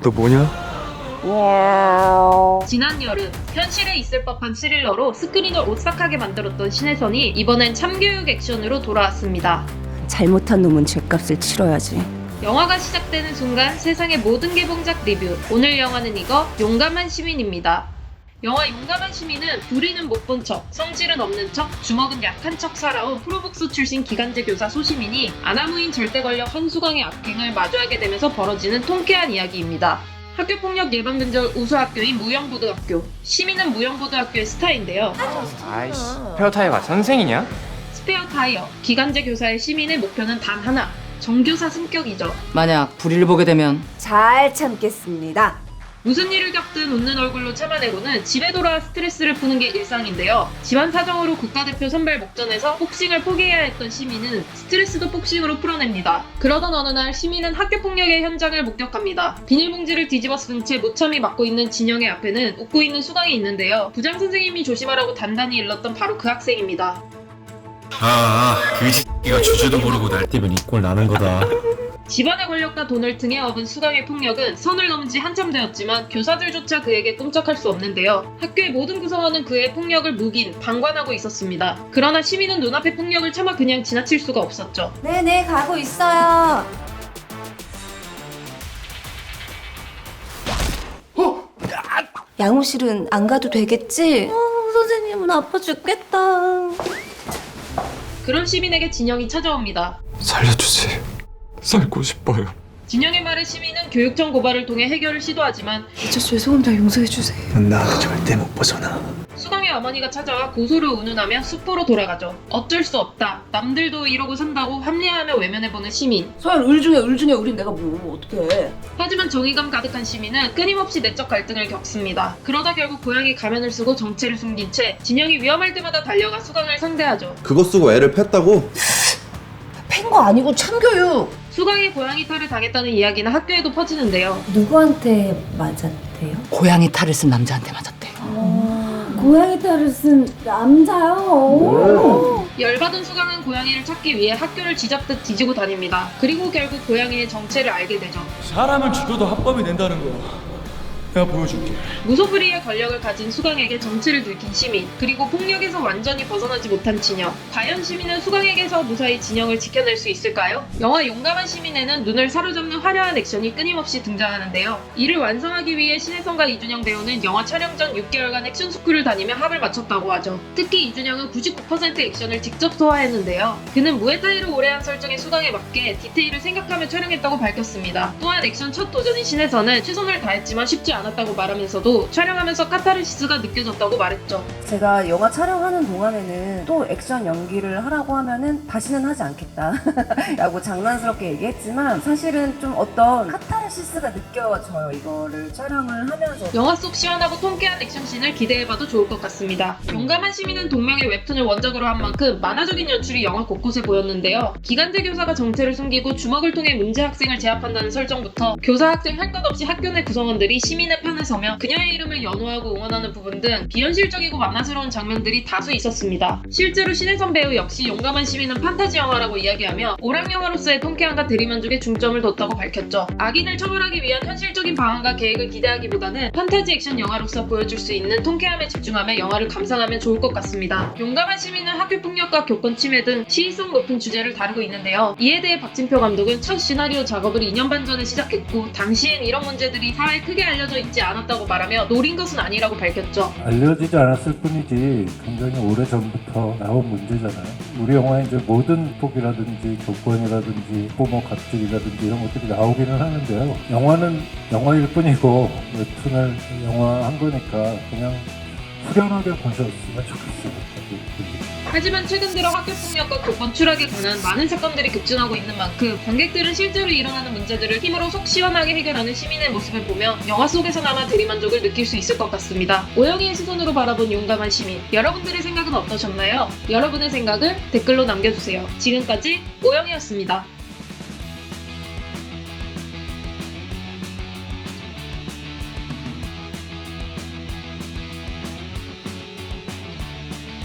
너 뭐냐? 지난 여름 현실에 있을 법한 스릴러로 스크린을 오싹하게 만들었던 신혜선이 이번엔 참교육 액션으로 돌아왔습니다. 잘못한 놈은 죗값을 치러야지. 영화가 시작되는 순간 세상의 모든 개봉작 리뷰. 오늘 영화는 이거 용감한 시민입니다. 영화 용감한 시민은 불의는 못 본 척, 성질은 없는 척, 주먹은 약한 척 살아온 프로복수 출신 기간제 교사 소시민이 아나무인 절대 권력 한수강의 악행을 마주하게 되면서 벌어지는 통쾌한 이야기입니다. 학교폭력 예방근절 우수학교인 무영고등학교. 시민은 무영고등학교의 스타인데요. 아이씨, 페어타이가 선생이냐? 스페어 타이어. 기간제 교사의 시민의 목표는 단 하나. 정교사 승격이죠. 만약 불의를 보게 되면 잘 참겠습니다. 무슨 일을 겪든 웃는 얼굴로 참아내고는 집에 돌아와 스트레스를 푸는 게 일상인데요. 집안 사정으로 국가대표 선발 목전에서 복싱을 포기해야 했던 시민은 스트레스도 복싱으로 풀어냅니다. 그러던 어느 날 시민은 학교폭력의 현장을 목격합니다. 비닐봉지를 뒤집어 쓴 채 무참히 맞고 있는 진영의 앞에는 웃고 있는 수강이 있는데요. 부장 선생님이 조심하라고 단단히 일렀던 바로 그 학생입니다. 그 X가 주제도 모르고 날 팁은 이꼴 나는 거다. 집안의 권력과 돈을 등에 업은 수강의 폭력은 선을 넘은 지 한참 되었지만 교사들조차 그에게 꼼짝할 수 없는데요. 학교의 모든 구성원은 그의 폭력을 묵인, 방관하고 있었습니다. 그러나 시민은 눈앞의 폭력을 참아 그냥 지나칠 수가 없었죠. 네네, 가고 있어요. 양호실은 안 가도 되겠지? 선생님은 아파 죽겠다. 그런 시민에게 진영이 찾아옵니다. 살려주세요. 살고 싶어요. 진영의 말에 시민은 교육청 고발을 통해 해결을 시도하지만 진짜 죄송합니다. 용서해주세요. 넌 나한테 절대 못 벗어나. 수강의 어머니가 찾아와 고소를 운운하며 숲으로 돌아가죠. 어쩔 수 없다. 남들도 이러고 산다고 합리화하며 외면해보는 시민. 서열 을 중에 우린 내가 뭐 어떡해. 하지만 정의감 가득한 시민은 끊임없이 내적 갈등을 겪습니다. 그러다 결국 고양이 가면을 쓰고 정체를 숨긴 채 진영이 위험할 때마다 달려가 수강을 상대하죠. 그거 쓰고 애를 팼다고? 팬 거 아니고 참교육. 수강이 고양이 탈을 당했다는 이야기는 학교에도 퍼지는데요. 누구한테 맞았대요? 고양이 탈을 쓴 남자한테 맞았대. 고양이 탈을 쓴 남자요? 열받은 수강은 고양이를 찾기 위해 학교를 쥐잡듯 뒤지고 다닙니다. 그리고 결국 고양이의 정체를 알게 되죠. 사람을 죽여도 합법이 된다는 거. 내가 보여줄게. 무소불위의 권력을 가진 수강에게 정체를 들킨 시민, 그리고 폭력에서 완전히 벗어나지 못한 진영. 과연 시민은 수강에게서 무사히 진영을 지켜낼 수 있을까요? 영화 용감한 시민에는 눈을 사로잡는 화려한 액션이 끊임없이 등장하는데요. 이를 완성하기 위해 신혜선과 이준영 배우는 영화 촬영 전 6개월간 액션 스쿨을 다니며 합을 맞췄다고 하죠. 특히 이준영은 99% 액션을 직접 소화했는데요. 그는 무에타이를 오래 한 설정의 수강에 맞게 디테일을 생각하며 촬영했다고 밝혔습니다. 또한 액션 첫 도전인 신혜선은 최선을 다했지만 쉽지 않았다고 말하면서도 촬영하면서 카타르시스가 느껴졌다고 말했죠. 제가 영화 촬영하는 동안에는 또 액션 연기를 하라고 하면은 다시는 하지 않겠다 라고 장난스럽게 얘기했지만 사실은 좀 어떤 카타르시스가 느껴져요. 이거를 촬영을 하면서. 영화 속 시원하고 통쾌한 액션씬을 기대해봐도 좋을 것 같습니다. 용감한 시민은 동명의 웹툰을 원작으로 한 만큼 만화적인 연출이 영화 곳곳에 보였는데요. 기간제 교사가 정체를 숨기고 주먹을 통해 문제 학생을 제압한다는 설정부터 교사 학생 할 것 없이 학교 내 구성원들이 시민의 편에 서며 그녀의 이름을 연호하고 응원하는 부분 등 비현실적이고 만화스러운 장면들이 다수 있었습니다. 실제로 신혜선 배우 역시 용감한 시민은 판타지 영화라고 이야기하며 오락 영화로서의 통쾌함과 대리만족에 중점을 뒀다고 밝혔죠. 악인을 처벌하기 위한 현실적인 방안과 계획을 기대하기보다는 판타지 액션 영화로서 보여줄 수 있는 통쾌함에 집중하며 영화를 감상하면 좋을 것 같습니다. 용감한 시민은 학교 폭력과 교권 침해 등 시의성 높은 주제를 다루고 있는데요. 이에 대해 박진표 감독은 첫 시나리오 작업을 2년 반 전에 시작했고 당시엔 이런 문제들이 사회에 크게 알려져 있지 않았다고 말하며 노린 것은 아니라고 밝혔죠. 알려지지 않았을 뿐이지 굉장히 오래전부터 나온 문제잖아요. 우리 영화에 이제 모든 폭이라든지 교권이라든지 부모 갑질이라든지 이런 것들이 나오기는 하는데요. 영화는 영화일 뿐이고 웹툰을 영화한 거니까 그냥 후련하게 보셨으면 좋겠어요. 하지만 최근 들어 학교폭력과 교권 추락에 관한 많은 사건들이 급증하고 있는 만큼 관객들은 실제로 일어나는 문제들을 힘으로 속 시원하게 해결하는 시민의 모습을 보며 영화 속에서나마 대리만족을 느낄 수 있을 것 같습니다. 오영희의 시선으로 바라본 용감한 시민, 여러분들의 생각은 어떠셨나요? 여러분의 생각을 댓글로 남겨주세요. 지금까지 오영희였습니다.